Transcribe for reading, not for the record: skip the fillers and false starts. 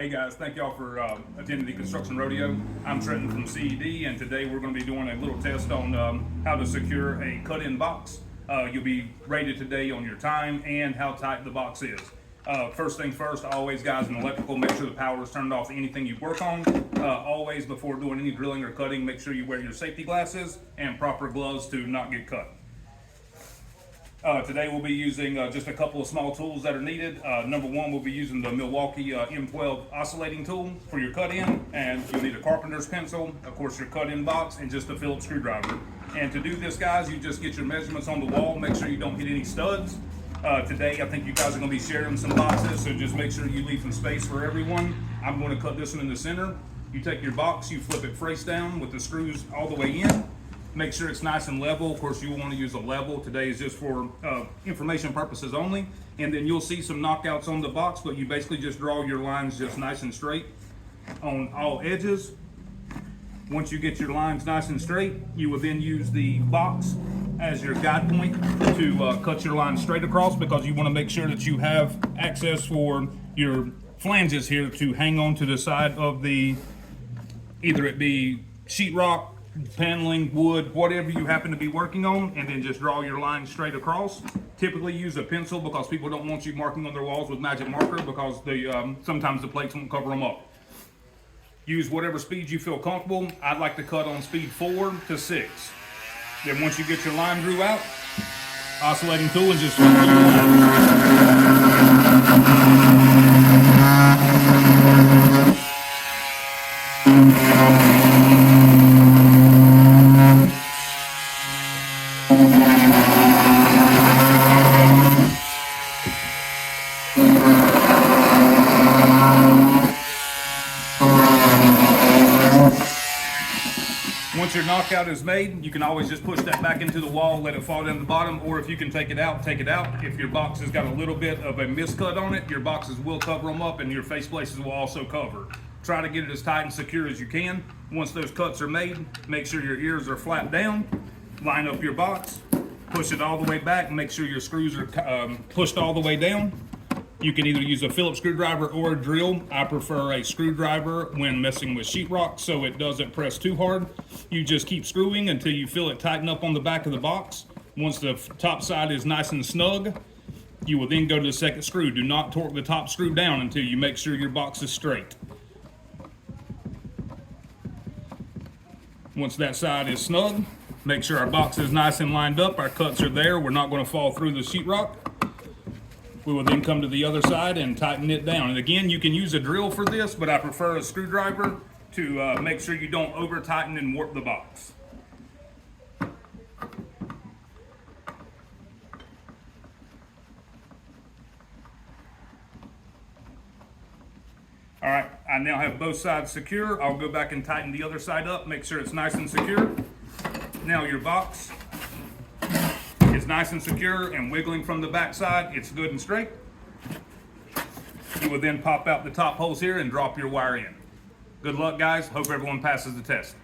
Hey guys, thank y'all for attending the Construction Rodeo. I'm Trenton from CED, and today we're going to be doing a little test on how to secure a cut-in box. You'll be rated today on your time and how tight the box is. First things first, always guys in electrical, make sure the power is turned off anything you work on. Always before doing any drilling or cutting, make sure you wear your safety glasses and proper gloves to not get cut. Today we'll be using just a couple of small tools that are needed. Number one, we'll be using the Milwaukee M12 oscillating tool for your cut-in, and you'll need a carpenter's pencil, of course your cut-in box, and just a Phillips screwdriver. And to do this, guys, you just get your measurements on the wall, make sure you don't hit any studs. Today I think you guys are going to be sharing some boxes, so just make sure you leave some space for everyone. I'm going to cut this one in the center. You take your box, you flip it face down with the screws all the way in. Make sure it's nice and level. Of course, you will want to use a level. Today is just for information purposes only. And then you'll see some knockouts on the box, but you basically just draw your lines just nice and straight on all edges. Once you get your lines nice and straight, you will then use the box as your guide point to cut your lines straight across, because you want to make sure that you have access for your flanges here to hang on to the side of the, either it be sheetrock, paneling, wood, whatever you happen to be working on, and then just draw your line straight across. Typically use a pencil, because people don't want you marking on their walls with magic marker, because sometimes the plates won't cover them up. Use whatever speed you feel comfortable. I'd like to cut on speed 4 to 6. Then once you get your line drew out, oscillating tool, and just flip your line. Once your knockout is made, you can always just push that back into the wall, let it fall down the bottom, or if you can take it out, take it out. If your box has got a little bit of a miscut on it, your boxes will cover them up, and your face places will also cover. Try to get it as tight and secure as you can. Once those cuts are made, make sure your ears are flat down, line up your box, push it all the way back, and make sure your screws are pushed all the way down. You can either use a Phillips screwdriver or a drill. I prefer a screwdriver when messing with sheetrock, so it doesn't press too hard. You just keep screwing until you feel it tighten up on the back of the box. Once the top side is nice and snug, you will then go to the second screw. Do not torque the top screw down until you make sure your box is straight. Once that side is snug, make sure our box is nice and lined up. Our cuts are there. We're not going to fall through the sheetrock. We will then come to the other side and tighten it down. And again, you can use a drill for this, but I prefer a screwdriver to make sure you don't over tighten and warp the box. All right, I now have both sides secure. I'll go back and tighten the other side up, make sure it's nice and secure. Now your box is nice and secure and wiggling from the back side. It's good and straight. You will then pop out the top holes here and drop your wire in. Good luck, guys. Hope everyone passes the test.